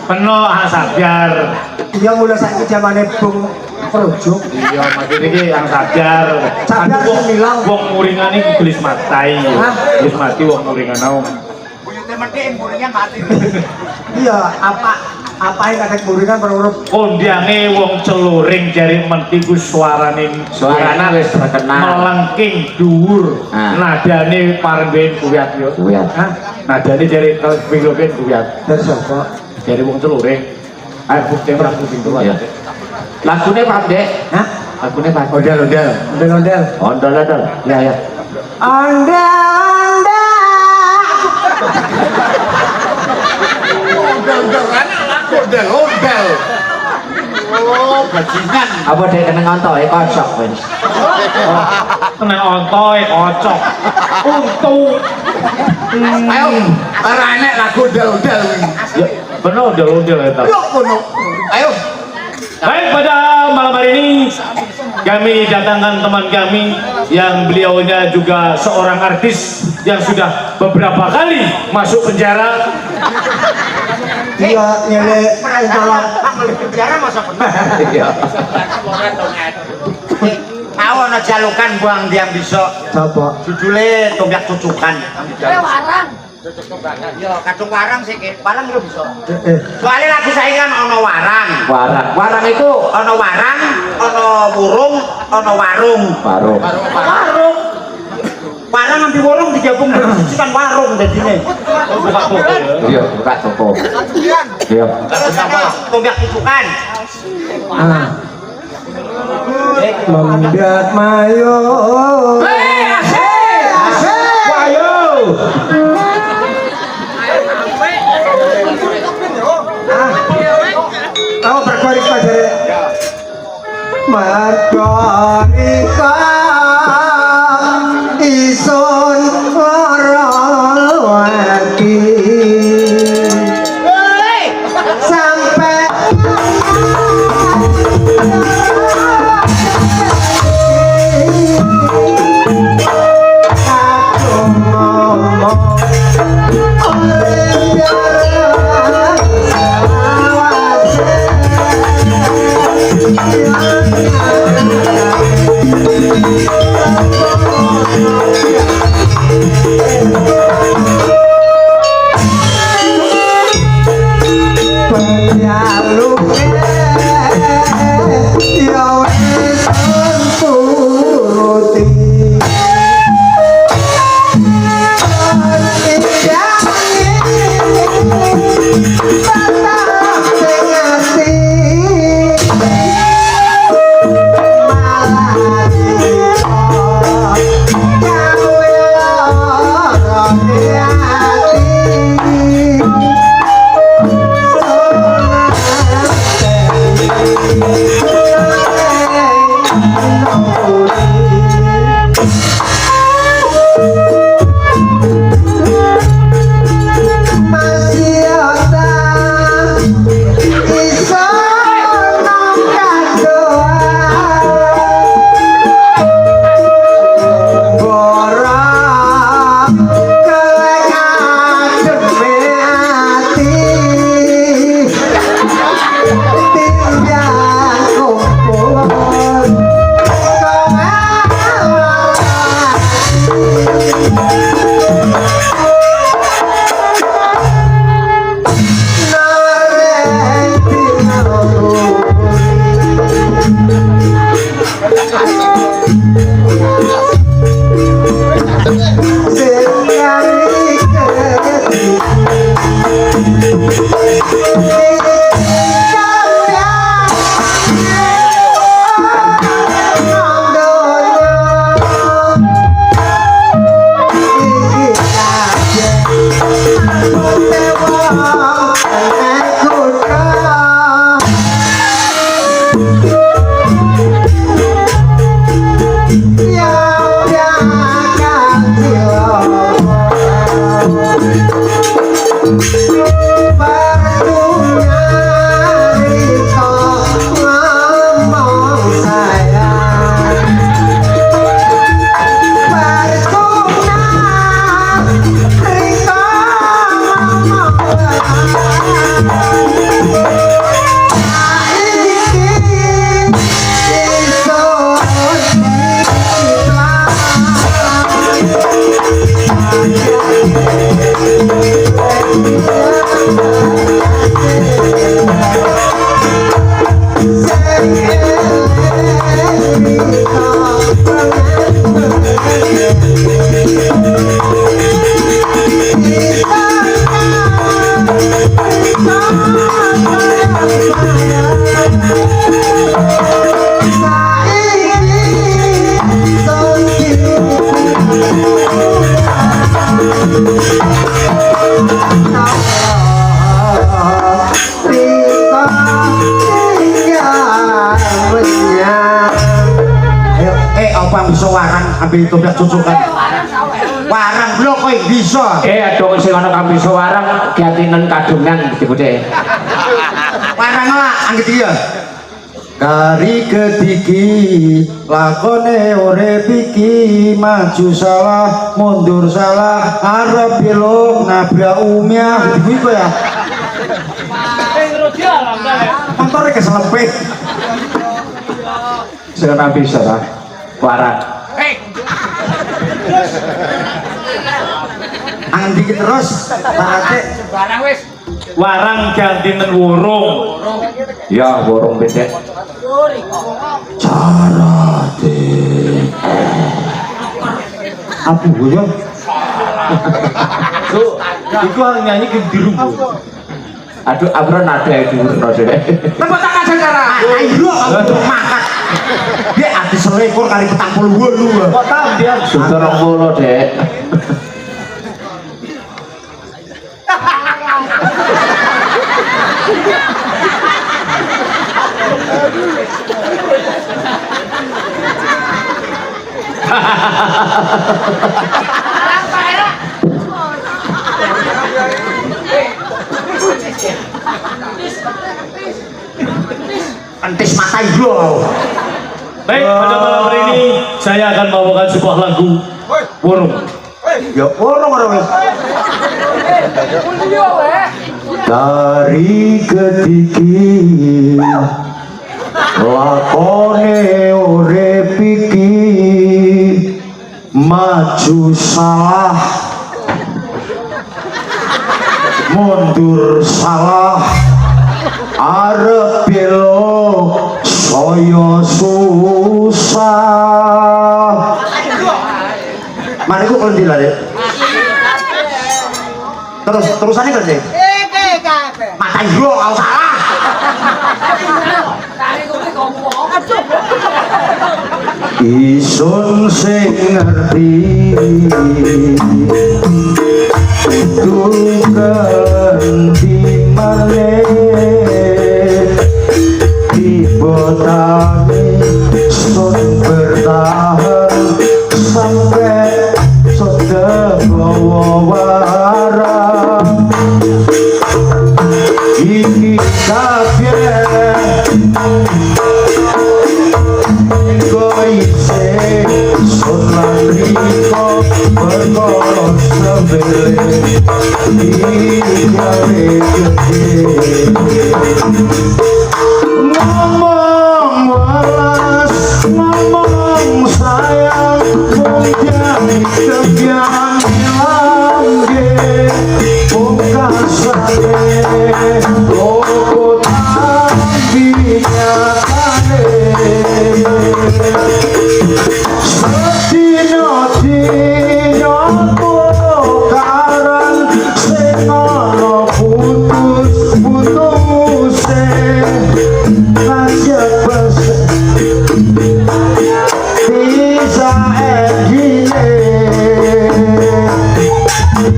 Penuh Hang Sabiar. Iya mulai saiki zamane Bung Projo. Iya, maksud iki Hang Sabiar. Sabiar Aduh, semilang. wong muringan iki gelis matai. Hah? Gelis mati wong muringan mau. buyute mendhe muringnya mati. Iya, apa yang kadang muringan perurut Kondiange wong celuring jari mentiku suarane Suarane wis terkenal. melengking dhuwur. Ah. Nadane parenggen kuwiat yo. Kuwiat. Hah? Nadane jari pingloken kuwiat. dari sapa? Jari wong celuring. Ayo bukti orang kuping tuwa. Iya. Lagune Pak Dek. Hah? Lagune Pak. ondel-ondel. Ondel-ondel. Ondol-ondol. Ya ya. Ondel-ondel. Ondel-ondel laku ondel-ondel. Oh, bajingan. Apa Dek kena ngontoke kocok wis. Kena ontoy kocok. Untung. Ayo, ora enek lagu ondel-ondel. Ya, bener ondel-ondel eta. Yo kono. Ayo. Baik, pada malam hari ini kami datangkan teman kami yang beliaunya juga seorang artis yang sudah beberapa kali masuk penjara. Dia nyele dalam penjara masa pernah. Iya. Mau ana jalukan buang diam bisa. sapa? Judule Tumyak Cucukan. warang. Yo kadung warang sih Ki. Warang lho bisa. Eh, Soale lagu saiki kan ana warang. Warang. Warang itu Ana warang, ana burung, ana warung. warung. Warung. Warang ngambil warung digabung siji kan warung dadine. Buka toko ya. Iya, buka toko. Iya. Terus apa? Tumyak Cucukan. ah. Membiat mayo. Ayo. Tahu berkorik pajare. Berkorika isun warawati. Sampai aku ngomong oleh biar Bang bisa warang ambil tombak cucukan. Warang blok kowe bisa. Aduh sing ana kang bisa warang gatinen kadungan gede-gede. Warang lah angget iya. Kari ketiki lakone urip iki maju salah mundur salah arep belok nabrak umyah kuwi kok ya. Montore keselepet. Sing ana bisa ta. Warang. Angen dikit terus parate Warang gantinen wurung. Ya borong bedek. carate apa ya? Iku nyanyi ke dirung. Aduh abron ada itu rode. Tepuk tangan saudara. Ayo untuk makan. Dia ati selekor kali 48. Kok tahu dia? Sudah 20, Dek. Entis mata yo. Baik, pada malam hari ini saya akan membawakan sebuah lagu Wurung. Ya orang wis. Dari ketiki lakone urip iki maju salah mundur salah arep belok saya susah. Mana iku kendi lah, Dek. Terusannya kendi. Mata yo kau salah. Isun sing ngerti ganti maneh dibotani sun bertahan sampai sudah bawa warang ini kabeh koise sun lan riko perkara sebele iki ngomong walas ngomong sayang menjadi kebian langge pungkasane loko tambinya kane sedino-dino karan sing ana putus-putuse najebes bisa egine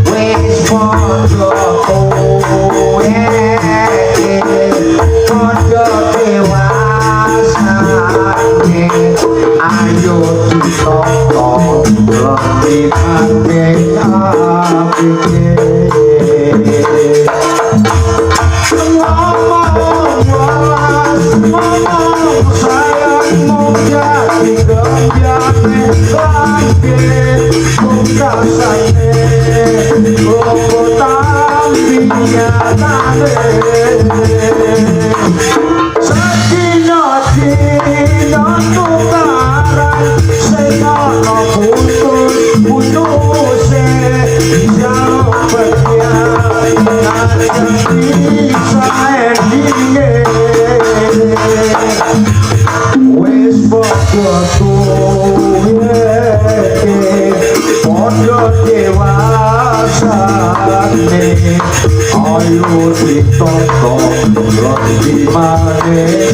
wis padha kowe padha dewasane ayo ditata lebih penting apike ngomong sayang mau jadi gemjane lagi pungkasane loko tambinya kane sedino-dino tukaran sing ana putus-putuse jauh bagian najeng bisa endinge wis padha tuwe padha dewasane ayo ditata lebih maneh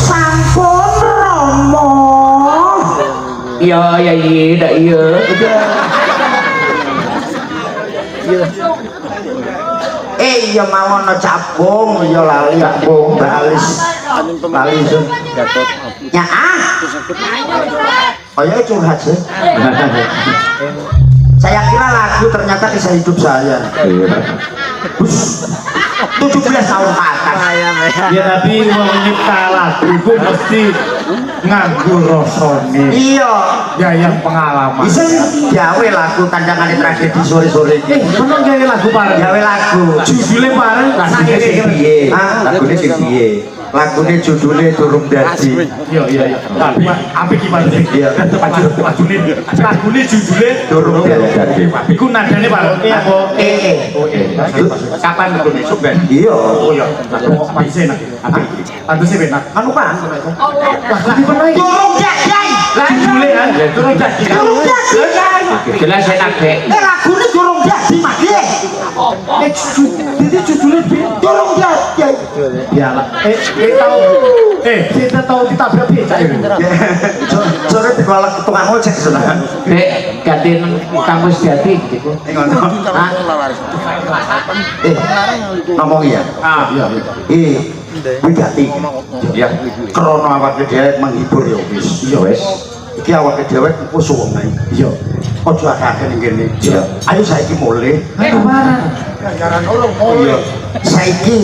sampun romo Iya, ya iya, dak iya. Iya mawon capung ya lali capung balis sun ya ayo curhat sih saya kira lagu ternyata kisah hidup saya 17 tahun ke atas ya tapi mau nyipta lagu itu mesti nganggur rasane iya ya yang pengalaman bisa gawe lagu tandangan tragedi sore-sore mana gawe lagu bareng gawe lagu judulnya bareng lagunya sing piye lagunya sing piye lagunya judulnya durung dadi iya tapi apik gimana sih iya lagunya judulnya durung dadi iku nadane bareng apa Kapan betul besok Ben? iya oh iya kok bisa nak apik sih benar anu Pak lagi mana iki durung dadi lah judulnya kan durung dadi jelas enak dek lagune durung dadi Mas jadi judulnya durung dadi ya lah kita tahu ditabrak becak itu sore dikolak tukang ojek sana dek gantiin kamu Setiati gitu ngomong iya wigati ya krono awake dhewe menghibur ya wis iya wes iki awake dhewe kuwi ae iya aja akeh ning kene ayo saiki mulai iya saiki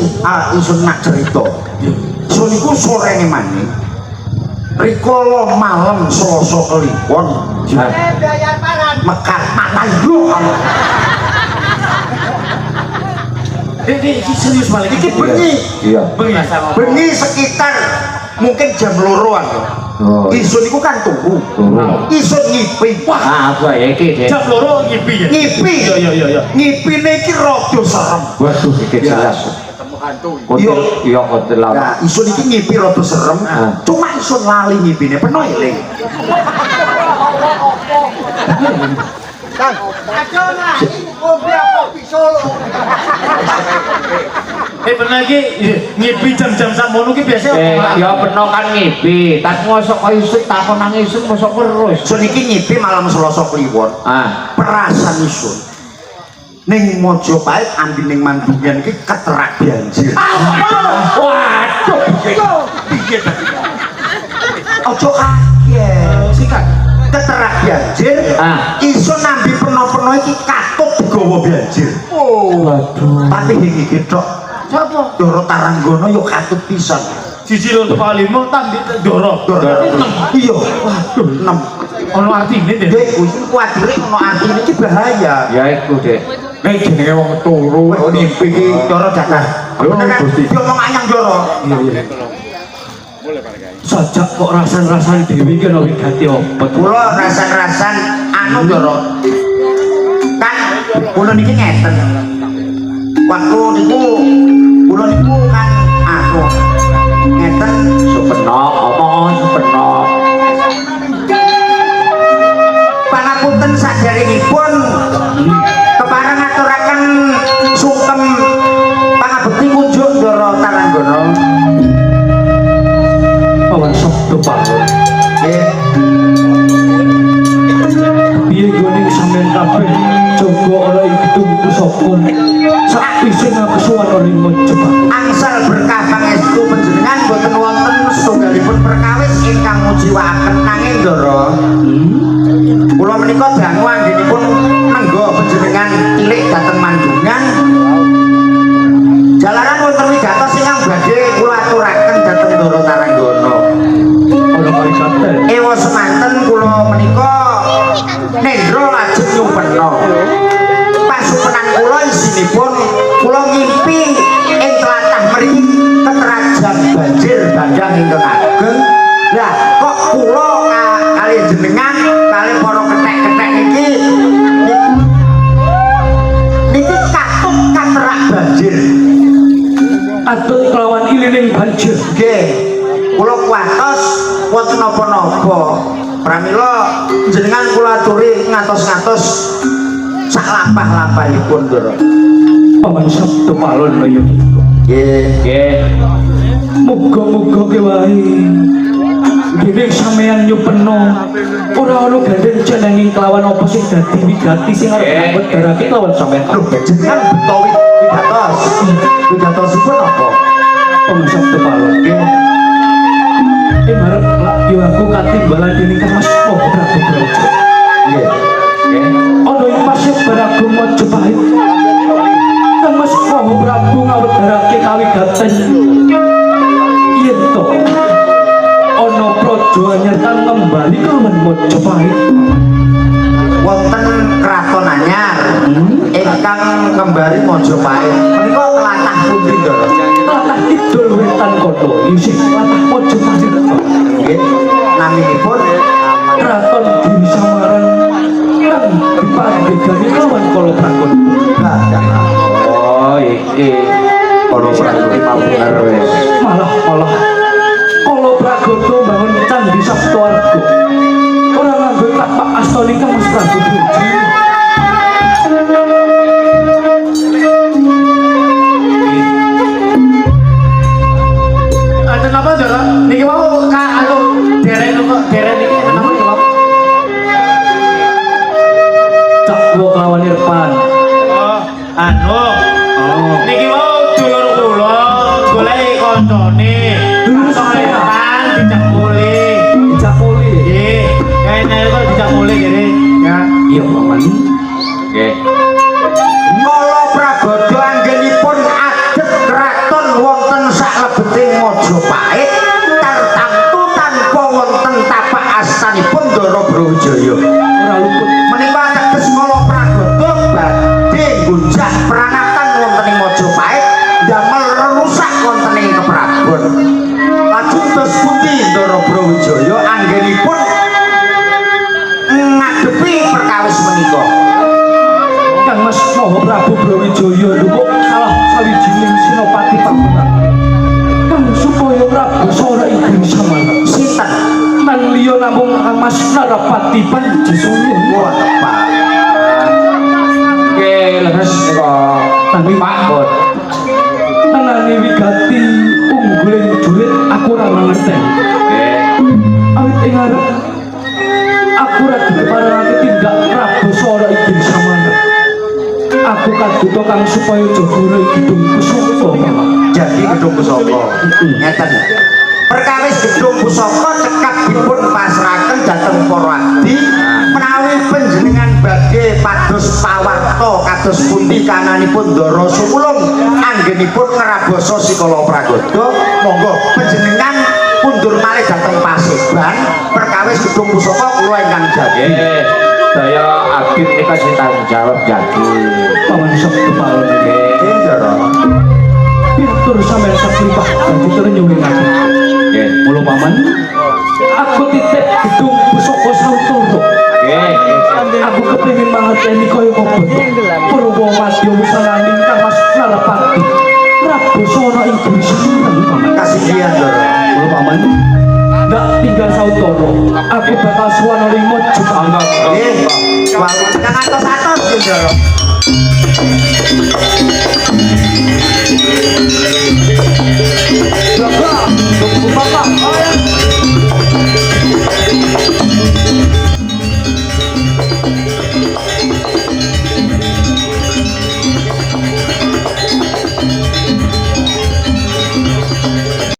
isun nak cerita isun iku sorene maneh rikala malam Selasa Kliwon mekar mata yo ini serius balik iki bengi iya bengi sekitar mungkin jam 2-an isun iku kan turu isun ngipi apa ya iki dek jam 2 ngipi ya ngipi iya ngipine iki rada serem waduh iki jelas iya hotel lah nah isun iki ngipi rada serem cuma isun lali ngipine peno eling bener lagi ngipi jam-jam samono ki biasa ya peno kan ngipi tak mosok kok isuk takon nang isuk mosok terus isun iki ngipi malam Selasa Kliwon perasan isun ning Mojopahit ambining Mandungan iki keterak banjir waduh piye ojo kaget sikat keterak banjir isun nambi peno-peno iki katut digawa banjir waduh tapi iki tok sapa Doro Taranggono yo katut pisan siji loro palimo tambi Doro iya waduh 6 ono artine deh dek kuwi kuwatire ono artine iki bahaya ya iku dek nek jenenge wong turu ngimpi iki Doro Dakar Gusti yo ngomong anyang Doro sajak kok rasan-rasan dewi ki ono wigati opo kula rasan-rasan anu Doro kan kula niki ngeten waktu niku kula niku kan aku ngeten supenok apa supenok pangapunten saderengipun kepareng ngaturaken sungkem pangabekti kunjuk Doro Taranggono awan sabdo Pak nggih piye gone sampean kabeh jaga ora ikutku sapa sak isin aku suwan ora Mojopahit angsal berkah pangestu panjenengan boten wonten setunggalipun perkawis ingkang mujiwakaken nanging Doro kula menika dangu anggenipun nenggo panjenengan tilik dhateng Mandungan jalaran wonten wigatos ingkang badhe kula aturaken dhateng Doro Taranggono ana parisaten ewa semanten kula menika nendra lajeng nyumpena pasupenan kula isinipun kula ngimpi ing tlatah mriki keterajan banjir bandang ingkang ageng lah kok kula kali jenengan kali para ketek-ketek niki katut katerak banjir atut kelawan ilining banjir nggih kula kuwatos wonten napa-napa pramila jenengan kula aturi ngantos-ngantos sak lampah-lampahipun Doro awan sabdo palon kaya nggih nggih muga-muga ki wae Gini sampean nyupeno ora ono gandeng jenenging kelawan apa sing dadi wigati sing arep ngabetdarake kelawan sampean. Lho, jenengan betawi wigatosipun apa? Pemusap Tepalon nggih. Marep yo aku katimbalan dening Kang Mas Prabu Braja. Nggih. Ana ing pasir Baraga Majapahit. Kang Mas Prabu Prabu ngawedharake kawigaten. Yen to ana praja anyar kang ngembali kelawan Majapahit. Wonten kraton anyar ingkang kembali Majapahit. Menika tlatah pundi, Ndara? Tlatah kidul wetan kono isih tlatah Majapahit. Nggih. Naminipun Kraton Giri Samaran kang dipandhegani kelawan Kala Prakon. Oh, iki para prajurit mabunar wis. malah Kala Pragoto bangun Candhi Saptawarga. Ora nganggo tapak astana Kang Mas Prabu Bojo. Ada napa Ndara? Niki mau derek niki napa niki mau? Cakwa kelawan Irfan. Niki mau dulur kula golek kancane. Dulur Kancane saya. kan dijak muli. Dijak muli. Nggih, kene kok dijak muli kene. Ya. Iya, Paman. Nggih. Kala Pragodo anggenipun adet kraton wonten saklebeting Majapahit tartamtu tanpa wonten tapak astanipun Ndara Brawijaya. Ora luput. Menika ateges Kala Pragodo badhe gunjah pranatan wonten ing Majapahit damel rusak wonten ing keprabon. Lajeng tos pundi Ndara Brawijaya anggenipun ngadepi perkawis menika. Kang Mas Prabu Brawijaya luput salah sawijining senopati Pamutan. Kang supaya Prabu Sora Igri Samana. Sinten? Nang liya namung Kang Mas Narapati Panjisunya. Wah, Pak. Nggih, leres nika Tapi Pak Bot. tenane wigati ungguling jurit aku ora mangerten. Nggih. Awit ing arep aku ora diparengake tindak Prabu Sora Igri Samana. Aku kaduta kang supaya Jagara iki dung pusaka. Jadi gedung pusaka. Ngeten. Perkawis gedung pusaka cekap dipun pasrahaken dhateng para abdi menawi panjenengan badhe pados pawarta kados pundi kananipun Ndara Sumulung anggenipun ngraboso Sikala Pragodo monggo panjenengan mundur malih dhateng Paseban perkawis gedung pusaka kula ingkang jagi. Nggih. Saya abdi nika sing tanggung jawab jagi. Paman Sabtu Palon iki. Nggih, Ndara. Piatur sampeyan saklipah dadi ternyuwinake. Nggih. Mula paman aku titik gedung pusaka Sautara. Nggih. Aku kepengin mangerteni kaya apa Purwomadya wusananing Kang Mas Narapati Prabu Sora Igri Samana paman. Kasihan, Ndara. Mula paman ndak tinggal Sautara aku bakal suwana limo Jepang. Nggih. Wah, kang atos-atos, Ndara.